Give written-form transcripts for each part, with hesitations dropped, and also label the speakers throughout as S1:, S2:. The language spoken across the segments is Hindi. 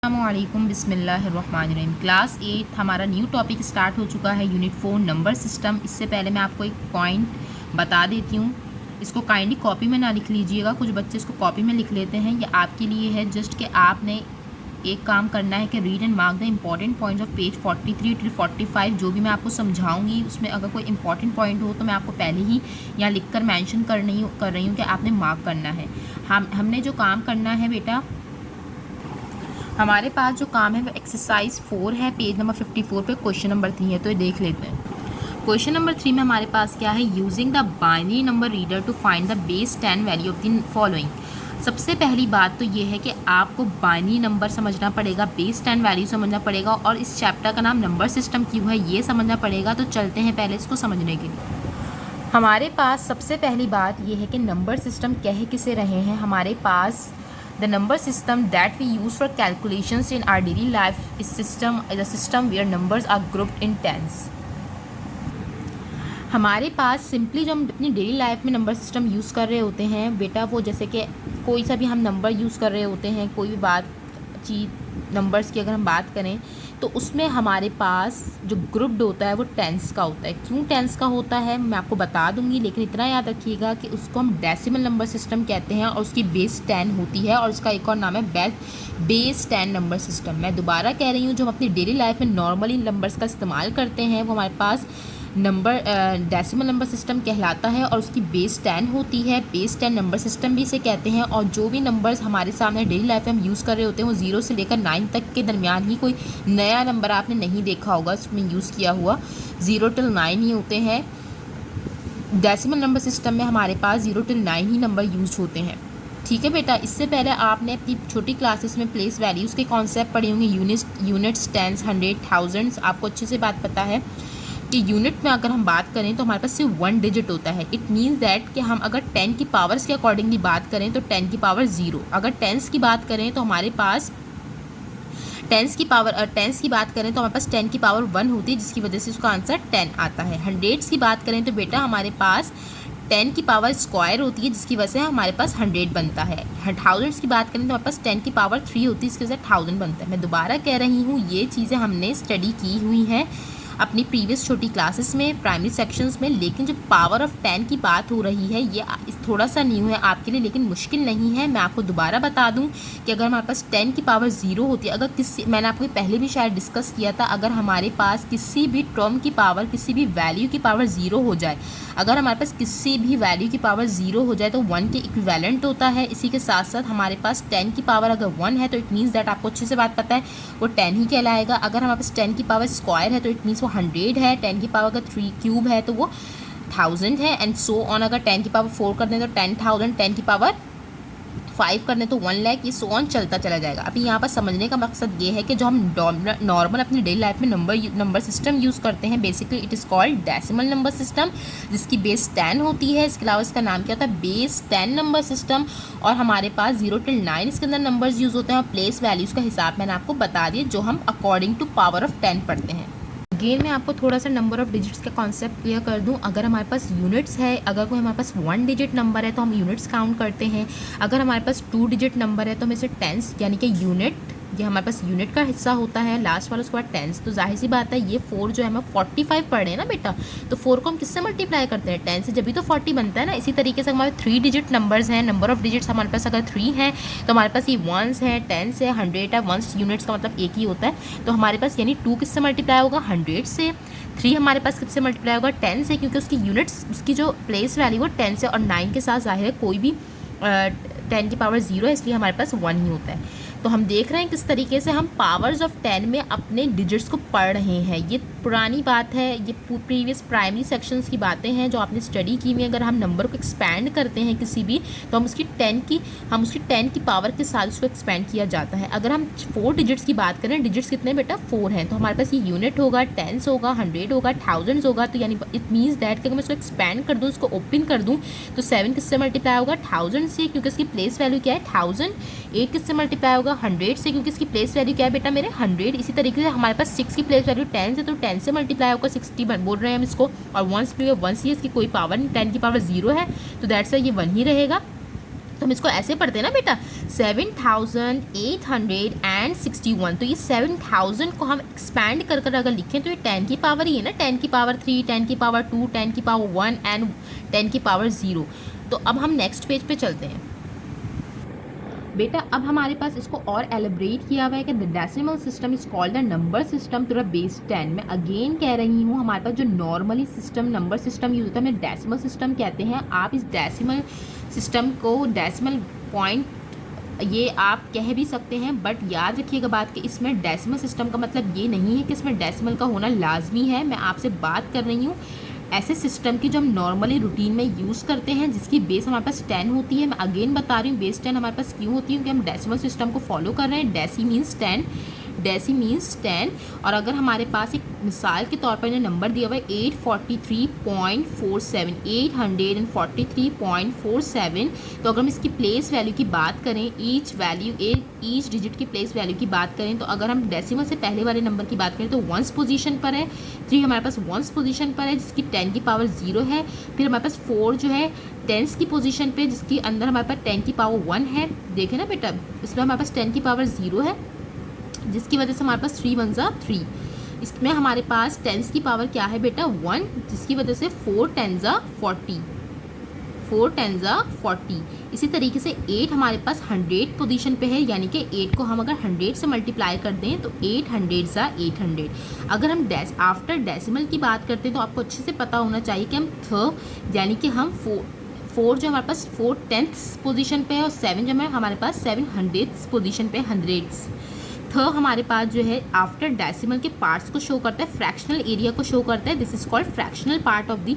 S1: अस्सलामुअलैकुम बिस्मिल्लाहिर्रहमानिर्रहीम। क्लास 8 हमारा न्यू टॉपिक स्टार्ट हो चुका है, यूनिट 4 नंबर सिस्टम। इससे पहले मैं आपको एक पॉइंट बता देती हूँ, इसको काइंडली कॉपी में ना लिख लीजिएगा, कुछ बच्चे इसको कॉपी में लिख लेते हैं। ये आपके लिए है जस्ट कि आपने एक काम करना है कि read and mark the important points of page 43 till 45। जो भी मैं आपको समझाऊंगी उसमें अगर कोई इंपॉर्टेंट पॉइंट हो तो मैं आपको पहले ही यहाँ लिख कर मैंशन कर रही हूँ कि आपने मार्क करना है। हमने जो काम करना है बेटा, हमारे पास जो काम है वो एक्सरसाइज 4 है, पेज नंबर 54 पे क्वेश्चन नंबर 3 है। तो ये देख लेते हैं। क्वेश्चन नंबर 3 में हमारे पास क्या है, using the binary number reader to find the base 10 value of the following. सबसे पहली बात तो ये है कि आपको बाइनरी नंबर समझना पड़ेगा, बेस 10 वैल्यू समझना पड़ेगा, और इस चैप्टर का नाम नंबर सिस्टम क्यों है ये समझना पड़ेगा। तो चलते हैं पहले इसको समझने के लिए। हमारे पास सबसे पहली बात ये है कि नंबर सिस्टम कह किसे रहे हैं। हमारे पास the number system that we use for calculations in our daily life is a system where numbers are grouped in tens। हमारे पास सिंपली जो हम अपनी डेली लाइफ में नंबर सिस्टम यूज़ कर रहे होते हैं बेटा, वो जैसे कि कोई सा भी हम नंबर यूज़ कर रहे होते हैं, कोई भी चीज़ नंबर्स की अगर हम बात करें तो उसमें हमारे पास जो ग्रुप्ड होता है वो टेंस का होता है। क्यों टेंस का होता है मैं आपको बता दूंगी, लेकिन इतना याद रखिएगा कि उसको हम डेसिमल नंबर सिस्टम कहते हैं और उसकी बेस 10 होती है, और उसका एक और नाम है बेस 10 नंबर सिस्टम। मैं दोबारा कह रही हूँ, जो हम अपनी डेली लाइफ में नॉर्मली नंबर्स का इस्तेमाल करते हैं वो हमारे पास डेसिमल नंबर सिस्टम कहलाता है, और उसकी बेस 10 होती है। बेस 10 नंबर सिस्टम भी इसे कहते हैं। और जो भी नंबर्स हमारे सामने डेली लाइफ में हम यूज़ कर रहे होते हैं वो 0 से लेकर 9 तक के दरमियान ही, कोई नया नंबर आपने नहीं देखा होगा उसमें यूज़ किया हुआ, 0 till 9 ही होते हैं। डेसिमल नंबर सिस्टम में हमारे पास 0 till 9 ही नंबर यूज होते हैं। ठीक है बेटा। इससे पहले आपने अपनी छोटी क्लासेस में प्लेस वैल्यूज़ के कॉन्सेप्ट पढ़े होंगे, यूनिट्स, टेंस, हंड्रेड, थाउजेंड्स। आपको अच्छे से बात पता है कि यूनिट में अगर हम बात करें तो हमारे पास सिर्फ 1 डिजिट होता है। इट मीन्स दैट कि हम अगर 10 की पावर्स के अकॉर्डिंगली बात करें तो 10 की पावर 0, अगर टेंस की बात करें तो हमारे पास टेंस की बात करें तो हमारे पास 10 की पावर 1 होती है, जिसकी वजह से उसका आंसर 10 आता है। हंड्रेड्स की बात करें तो बेटा हमारे पास 10 की पावर स्क्वायर होती है, जिसकी वजह से हमारे पास 100 बनता है। थाउजेंड्स की बात करें तो हमारे पास 10 की पावर 3 होती है, इसकी वजह से 1000 बनता है। मैं दोबारा कह रही हूँ, ये चीज़ें हमने स्टडी की हुई हैं अपनी प्रीवियस छोटी क्लासेस में, प्राइमरी सेक्शंस में, लेकिन जो पावर ऑफ 10 की बात हो रही है ये थोड़ा सा न्यू है आपके लिए, लेकिन मुश्किल नहीं है। मैं आपको दोबारा बता दूं कि अगर हमारे पास 10 की पावर 0 होती है, अगर मैंने आपको पहले भी शायद डिस्कस किया था, अगर हमारे पास किसी भी टर्म की पावर, किसी भी वैल्यू की पावर 0 हो जाए, अगर हमारे पास किसी भी वैल्यू की पावर 0 हो जाए तो 1 के इक्विवेलेंट होता है। इसी के साथ साथ हमारे पास 10 की पावर अगर 1 है तो इट मीन्स दैट, आपको अच्छे से बात पता है, वो 10 ही कहलाएगा। अगर हमारे पास 10 की पावर स्क्वायर है तो इट मीन्स वो 100 है। 10 की पावर अगर 3 क्यूब है तो वो 1000 है, एंड सो ऑन। अगर 10 की पावर 4 कर दें तो 10,000, 10 की पावर 5 करने तो 1 लाख, ये सो ऑन चलता चला जाएगा। अभी यहाँ पर समझने का मकसद ये है कि जो हम नॉर्मल अपनी डेली लाइफ में नंबर सिस्टम यूज़ करते हैं, basically it is called decimal number system, जिसकी बेस 10 होती है। इसके अलावा इसका नाम क्या होता है, बेस 10 नंबर सिस्टम। और हमारे पास 0 till 9 इसके अंदर नंबर्स यूज़ होते हैं। और प्लेस वैल्यूज़ का हिसाब मैंने आपको बता दिया, जो हम अकॉर्डिंग टू पावर ऑफ 10 पढ़ते हैं। अगेन मैं आपको थोड़ा सा नंबर ऑफ डिजिट्स का कॉन्सेप्ट क्लियर कर दूं। अगर हमारे पास यूनिट्स है, अगर कोई हमारे पास 1 डिजिट नंबर है तो हम यूनिट्स काउंट करते हैं। अगर हमारे पास 2 डिजिट नंबर है तो हम इसे टेंस यानी कि यूनिट, ये हमारे पास यूनिट का हिस्सा होता है, लास्ट वाला उसके बाद टेंस। तो जाहिर सी बात है, ये 4 जो है हम 45 पढ़ रहे हैं ना बेटा, तो 4 को हम किससे मल्टीप्लाई करते हैं, 10 से, जब भी तो 40 बनता है ना। इसी तरीके से हमारे 3 डिजिट नंबर्स हैं, नंबर ऑफ डिजिट्स हमारे पास अगर 3 हैं तो हमारे पास ये 1s है, 10s है, 100 है। 1s यूनिट्स का मतलब एक ही होता है, तो हमारे पास यानी 2 किससे मल्टीप्लाई होगा, 100 से। 3 हमारे पास किससे मल्टीप्लाई होगा, 10 से, क्योंकि उसकी यूनिट्स, उसकी जो प्लेस वैल्यू वो 10 से। और 9 के साथ जाहिर है कोई भी 10 की पावर 0 है, इसलिए हमारे पास 1 ही होता है। तो हम देख रहे हैं किस तरीके से हम पावर्स ऑफ 10 में अपने डिजिट्स को पढ़ रहे हैं। ये पुरानी बात है, ये प्रीवियस प्राइमरी सेक्शंस की बातें हैं जो आपने स्टडी की हुई। अगर हम नंबर को एक्सपैंड करते हैं किसी भी, तो हम उसकी 10 की पावर के साथ उसको एक्सपैंड किया जाता है। अगर हम 4 डिजिट्स की बात करें, डिजिट्स कितने बेटा, 4 हैं, तो हमारे पास ये यूनिट होगा, 10s होगा, 100 होगा, 1000 होगा। तो यानी इट मीन्स दैट कि अगर मैं इसको एक्सपैंड कर दूँ, इसको ओपन कर दूँ, तो 7 किससे मल्टीप्लाई होगा, 1000 से, क्योंकि इसकी प्लेस वैल्यू क्या है, 1000। 8 किससे मल्टीप्लाई होगा, 100 से, क्योंकि इसकी प्लेस वैल्यू क्या है बेटा मेरे, 100। इसी तरीके से हमारे पास 6 की प्लेस वैल्यू 10 से, तो 10 से मल्टीप्लाई होगा 60 बोल रहे हैं हम इसको। और 1 से 1 ही, इसकी कोई पावर नहीं, 10 की पावर 0 है, तो दैट्स वाई ये 1 ही रहेगा। तो हम इसको ऐसे पढ़ते हैं ना बेटा, 7861। तो ये 7000 को हम एक्सपैंड कर कर अगर लिखें तो ये 10 की पावर ही है ना, 10 की पावर 3, 10 की पावर 2, 10 की पावर 1 एंड 10 की पावर 0। तो अब हम नेक्स्ट पेज पे चलते हैं बेटा। अब हमारे पास इसको और एलिब्रेट किया हुआ है कि the decimal system is called the number system to the base 10। मैं अगेन कह रही हूँ, हमारे पास जो normally system number system use होता है, हमें डेसिमल सिस्टम कहते हैं। आप इस डेसिमल सिस्टम को डेसिमल पॉइंट ये आप कह भी सकते हैं, बट याद रखिएगा बात कि इसमें डेसिमल सिस्टम का मतलब ये नहीं है कि इसमें डेसिमल का होना लाजमी है। मैं आपसे बात कर रही हूँ ऐसे सिस्टम की जो हम नॉर्मली रूटीन में यूज़ करते हैं, जिसकी बेस हमारे पास 10 होती है। मैं अगेन बता रही हूँ बेस 10 हमारे पास क्यों होती है, क्योंकि हम डेसिमल सिस्टम को फॉलो कर रहे हैं। Deci means 10, deci means 10। और अगर हमारे पास एक मिसाल के तौर पर जो नंबर दिया हुआ है 843.47, 843.47, तो अगर हम इसकी प्लेस वैल्यू की बात करें, ईच डिजिट की प्लेस वैल्यू की बात करें, तो अगर हम डेसिमल से पहले वाले नंबर की बात करें तो 1s पोजीशन पर है, 3 हमारे पास 1s पोजीशन पर है जिसकी 10 की पावर 0 है। फिर हमारे पास 4 जो है 10s की पोजीशन पे जिसकी अंदर हमारे पास 10 की पावर 1 है। देखें ना बेटा, इसमें हमारे पास 10 की पावर 0 है जिसकी वजह से हमारे पास 3 1 जा 3। इसमें हमारे पास 10s की पावर क्या है बेटा 1, जिसकी वजह से 4 10 जा 40, 4 10 जा 40। इसी तरीके से 8 हमारे पास 100 पोजीशन पे है, यानी कि 8 को हम अगर 100 से मल्टीप्लाई कर दें तो 800 जा 800। अगर हम आफ्टर डेसिमल की बात करते हैं तो आपको अच्छे से पता होना चाहिए कि हम यानी कि हम 4 जो हमारे पास 4 10th पोजीशन पे है और 7 जो है हमारे पास 700th पोजीशन पे, 100th। हमारे पास जो है आफ्टर डेसिमल के पार्ट्स को शो करता है, फ्रैक्शनल एरिया को शो करता है। This is called fractional part of the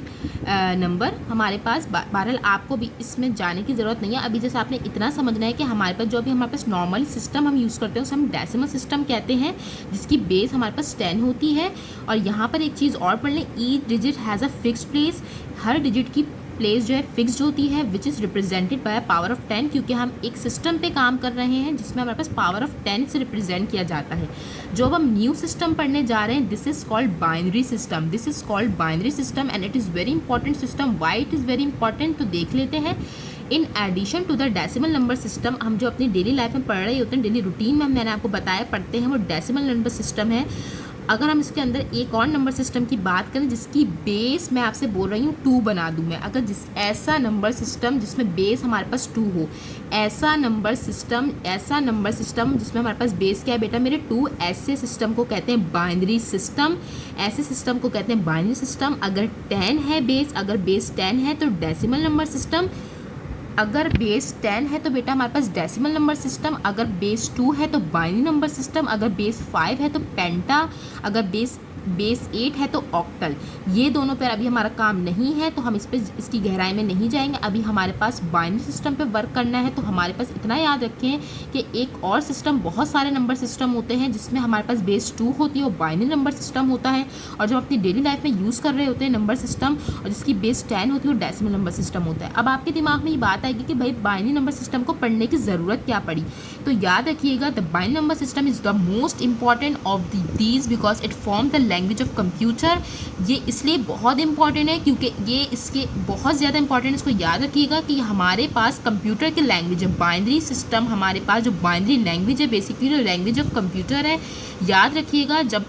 S1: number. हमारे पास बहरहाल आपको भी इसमें जाने की ज़रूरत नहीं है, अभी जैसे आपने इतना समझना है कि हमारे पास जो भी हमारे पास नॉर्मल सिस्टम हम यूज़ करते हैं उसे हम डेसिमल सिस्टम कहते हैं, जिसकी बेस हमारे पास 10 होती है। और यहाँ पर एक चीज़ और पढ़ लें, each digit has a fixed place. Her digit की प्लेस जो है फिक्स्ड होती है, which is represented by power of 10, क्योंकि हम एक सिस्टम पे काम कर रहे हैं जिसमें हमारे पास पावर ऑफ 10 से रिप्रेजेंट किया जाता है। जो अब हम न्यू सिस्टम पढ़ने जा रहे हैं, this is called binary system. This is called binary system and it is very important system. Why it is very important, तो देख लेते हैं। In addition to the decimal number system, हम जो अपनी डेली लाइफ में पढ़ रहे होते हैं, डेली रूटीन में मैंने आपको बताया पढ़ते हैं, वो डेसिमल नंबर सिस्टम है। अगर हम इसके अंदर एक और नंबर सिस्टम की बात करें जिसकी बेस मैं आपसे बोल रही हूँ 2 बना दूँ मैं, अगर ऐसा नंबर सिस्टम जिसमें बेस हमारे पास 2 हो, ऐसा नंबर सिस्टम जिसमें हमारे पास बेस क्या है बेटा मेरे 2, ऐसे सिस्टम को कहते हैं बाइनरी सिस्टम। ऐसे सिस्टम को कहते हैं बाइनरी सिस्टम। अगर 10 है बेस, अगर बेस 10 है तो डेसिमल नंबर सिस्टम। अगर बेस 10 है तो बेटा हमारे पास डेसिमल नंबर सिस्टम। अगर बेस 2 है तो बाइनरी नंबर सिस्टम। अगर बेस 5 है तो पेंटा। अगर बेस 8 है तो ऑक्टल। ये दोनों पर अभी हमारा काम नहीं है तो हम इसकी गहराई में नहीं जाएंगे। अभी हमारे पास बाइनरी सिस्टम पे वर्क करना है, तो हमारे पास इतना याद रखें कि एक और सिस्टम, बहुत सारे नंबर सिस्टम होते हैं जिसमें हमारे पास बेस 2 होती है और बाइनरी नंबर सिस्टम होता है। और जो अपनी डेली लाइफ में यूज़ कर रहे होते हैं नंबर सिस्टम और जिसकी बेस 10 होती है वो डेसिमल नंबर सिस्टम होता है। अब आपके दिमाग में ये बात आएगी कि भाई बाइनरी नंबर सिस्टम को पढ़ने की ज़रूरत क्या पड़ी, तो याद रखिएगा the binary number system is the most important of these because it form the language of computer. ये इसलिए बहुत इंपॉर्टेंट है क्योंकि ये इसके बहुत ज़्यादा इंपॉर्टेंट, इसको याद रखिएगा कि हमारे पास कंप्यूटर की लैंग्वेज है बाइनरी सिस्टम। हमारे पास जो बाइनरी लैंग्वेज है बेसिकली जो लैंग्वेज ऑफ कंप्यूटर है। याद रखिएगा जब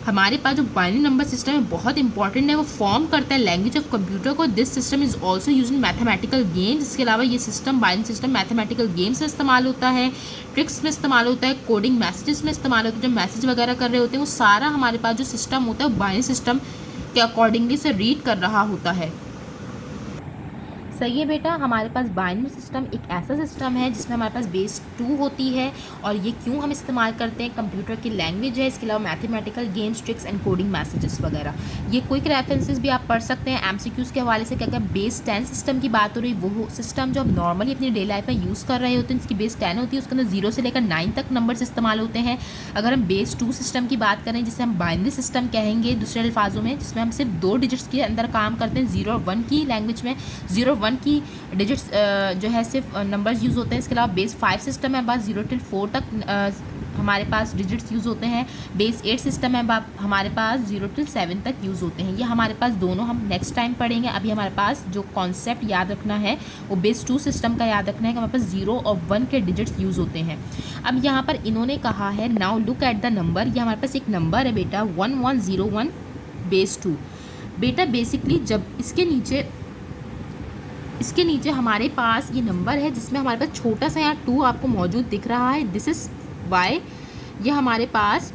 S1: हमारे पास जो बाइनरी नंबर सिस्टम है बहुत इंपॉर्टेंट है, वो फॉर्म करता है लैंग्वेज ऑफ कंप्यूटर को। This system is also use in mathematical games. इसके अलावा ये system binary system mathematical games में इस्तेमाल होता है, ट्रिक्स में इस्तेमाल होता है, कोडिंग मैसेजेस में इस्तेमाल होता है। जब मैसेज वगैरह कर रहे होते हैं वो सारा हमारे पास जो सिस्टम होता है बाइनरी सिस्टम के अकॉर्डिंगली से रीड कर रहा होता है। सही है बेटा, हमारे पास बाइनरी सिस्टम एक ऐसा सिस्टम है जिसमें हमारे पास बेस 2 होती है और ये क्यों हम इस्तेमाल करते हैं, कंप्यूटर की लैंग्वेज है। इसके अलावा mathematical games, tricks and coding messages वगैरह। ये क्विक रेफरेंसेस भी आप पढ़ सकते हैं एमसीक्यूज़ के हवाले से। क्या क्या बेस 10 सिस्टम की बात हो रही, वो सिस्टम जो हम नॉर्मली अपनी डेली लाइफ में यूज़ कर रहे होते हैं, इसकी बेस 10 होती है, उसके अंदर 0 से लेकर 9 तक नंबर्स इस्तेमाल होते हैं। अगर हम बेस 2 सिस्टम की बात करें जिसे हम बाइनरी सिस्टम कहेंगे दूसरे अल्फाजों में, जिसमें हम सिर्फ 2 डिजिट्स के अंदर काम करते हैं, 0 और 1 की लैंग्वेज में 0 और 1 की जो है सिर्फ नंबर्स यूज़ होते हैं। इसके अलावा बेस 5 सिस्टम है, बस 0 till 4 तक हमारे पास डिजिट्स यूज़ होते हैं। बेस 8 सिस्टम है हमारे पास 0 to 7 तक यूज़ होते हैं। ये हमारे पास दोनों हम नेक्स्ट टाइम पढ़ेंगे। अभी हमारे पास जो कॉन्सेप्ट याद रखना है वो बेस 2 सिस्टम का याद रखना है कि हमारे पास 0 और 1 के डिजिट्स यूज़ होते हैं। अब यहाँ पर इन्होंने कहा है now look at the number. ये हमारे पास एक नंबर है बेटा 1101 बेस 2। बेटा बेसिकली जब इसके नीचे हमारे पास ये नंबर है जिसमें हमारे पास छोटा सा यहाँ 2 आपको मौजूद दिख रहा है। दिस इज़ वाई ये हमारे पास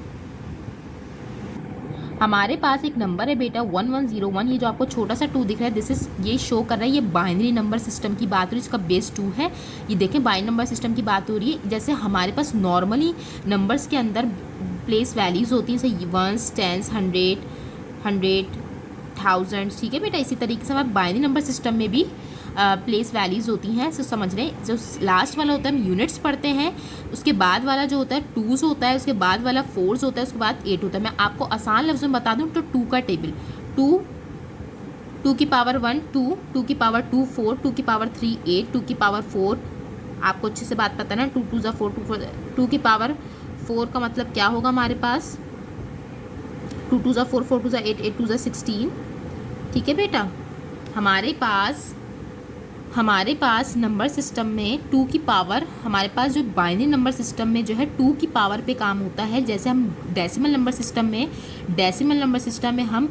S1: एक नंबर है बेटा 1101। ये जो आपको छोटा सा 2 दिख रहा है दिस इज़ ये शो कर रहा है ये बाइनरी नंबर सिस्टम की बात हो रही है, इसका बेस 2 है। ये देखें बाइनरी नंबर सिस्टम की बात हो रही है। जैसे हमारे पास नॉर्मली नंबर्स के अंदर प्लेस वैल्यूज़ होती हैं जैसे 1s 10s 100 1000, ठीक है बेटा। इसी तरीके से हमारे बाइनरी नंबर सिस्टम में भी प्लेस वैल्यूज़ होती हैं। सो समझ रहे हैं, जो लास्ट वाला होता है हम यूनिट्स पढ़ते हैं, उसके बाद वाला जो होता है 2s होता है, उसके बाद वाला 4s होता है, उसके बाद 8 होता है। मैं आपको आसान लफ्ज़ों में बता दूं तो 2 का टेबल 2 की पावर 1 2 की पावर 2 4 2 की पावर 3 8 2 की पावर 4 आपको अच्छे से बात पता है ना। 2 2 4 2 की पावर 4 का मतलब क्या होगा हमारे पास 2 2 4 4 2 8 8 2 16, ठीक है बेटा। हमारे पास नंबर सिस्टम में 2 की पावर हमारे पास जो बाइनरी नंबर सिस्टम में जो है 2 की पावर पे काम होता है। जैसे हम डेसिमल नंबर सिस्टम में हम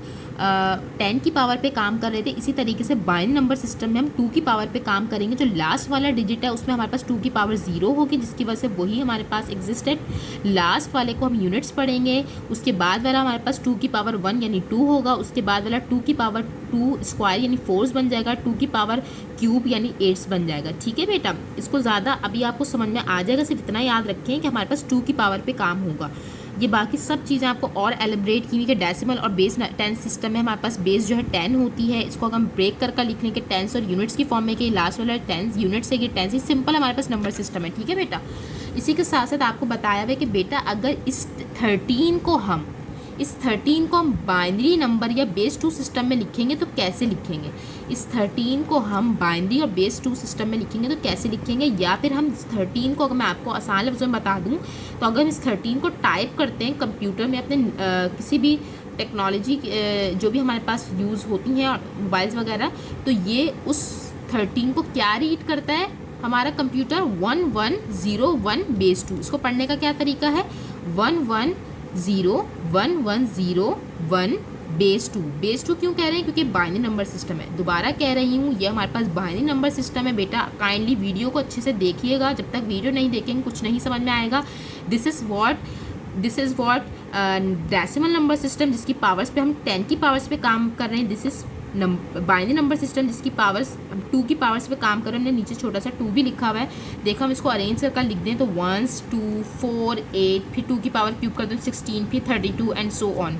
S1: 10 की पावर पे काम कर रहे थे, इसी तरीके से बाइनरी नंबर सिस्टम में हम 2 की पावर पे काम करेंगे। जो लास्ट वाला डिजिट है उसमें हमारे पास 2 की पावर 0 होगी, जिसकी वजह से वही हमारे पास एग्जिस्टेड। लास्ट वाले को हम यूनिट्स पढ़ेंगे, उसके बाद वाला हमारे पास 2 की पावर 1 यानी 2 होगा, उसके बाद वाला 2 की पावर 2 स्क्वायर यानी 4s बन जाएगा, 2 की पावर क्यूब यानी 8s बन जाएगा, ठीक है बेटा। इसको ज़्यादा अभी आपको समझ में आ जाएगा, सिर्फ इतना याद रखें कि हमारे पास 2 की पावर पे काम होगा। ये बाकी सब चीज़ें आपको और एलिब्रेट की हुई कि डेसिमल और बेस 10 सिस्टम में हमारे पास बेस जो है 10 होती है। इसको अगर हम ब्रेक कर लिखने के 10s और यूनिट्स की फॉर्म में कि लास्ट वाला 10 यूनिट्स है कि 10 सिंपल हमारे पास नंबर सिस्टम है, ठीक है बेटा। इसी के साथ साथ आपको बताया हुआ है कि बेटा अगर इस 13 को हम बाइनरी नंबर या बेस 2 सिस्टम में लिखेंगे तो कैसे लिखेंगे। इस 13 को हम बाइनरी और बेस 2 सिस्टम में लिखेंगे तो कैसे लिखेंगे, या फिर हम इस 13 को अगर मैं आपको आसान लफ्ज़ों में बता दूं तो अगर हम इस 13 को टाइप करते हैं कंप्यूटर में अपने किसी भी टेक्नोलॉजी जो भी हमारे पास यूज़ होती हैं मोबाइल्स वगैरह, तो ये उस 13 को क्या रीड करता है हमारा कंप्यूटर 1101 बेस 2। इसको पढ़ने का क्या तरीका है 1101 बेस 2। बेस 2 क्यों कह रहे हैं, क्योंकि बाइनरी नंबर सिस्टम है। दोबारा कह रही हूँ ये हमारे पास बाइनरी नंबर सिस्टम है बेटा। काइंडली वीडियो को अच्छे से देखिएगा, जब तक वीडियो नहीं देखेंगे कुछ नहीं समझ में आएगा। This is what decimal number system जिसकी पावर्स पे हम 10 की पावर्स पे काम कर रहे हैं। This is binary number system जिसकी पावर्स 2 की पावर्स पे काम कर रहे हैं। हमने नीचे छोटा सा 2 भी लिखा हुआ है, देखो हम इसको अरेंज करके लिख दें तो 1 2 4 8 फिर 2 की पावर क्यूब कर दें 16 फिर 32 एंड सो ऑन।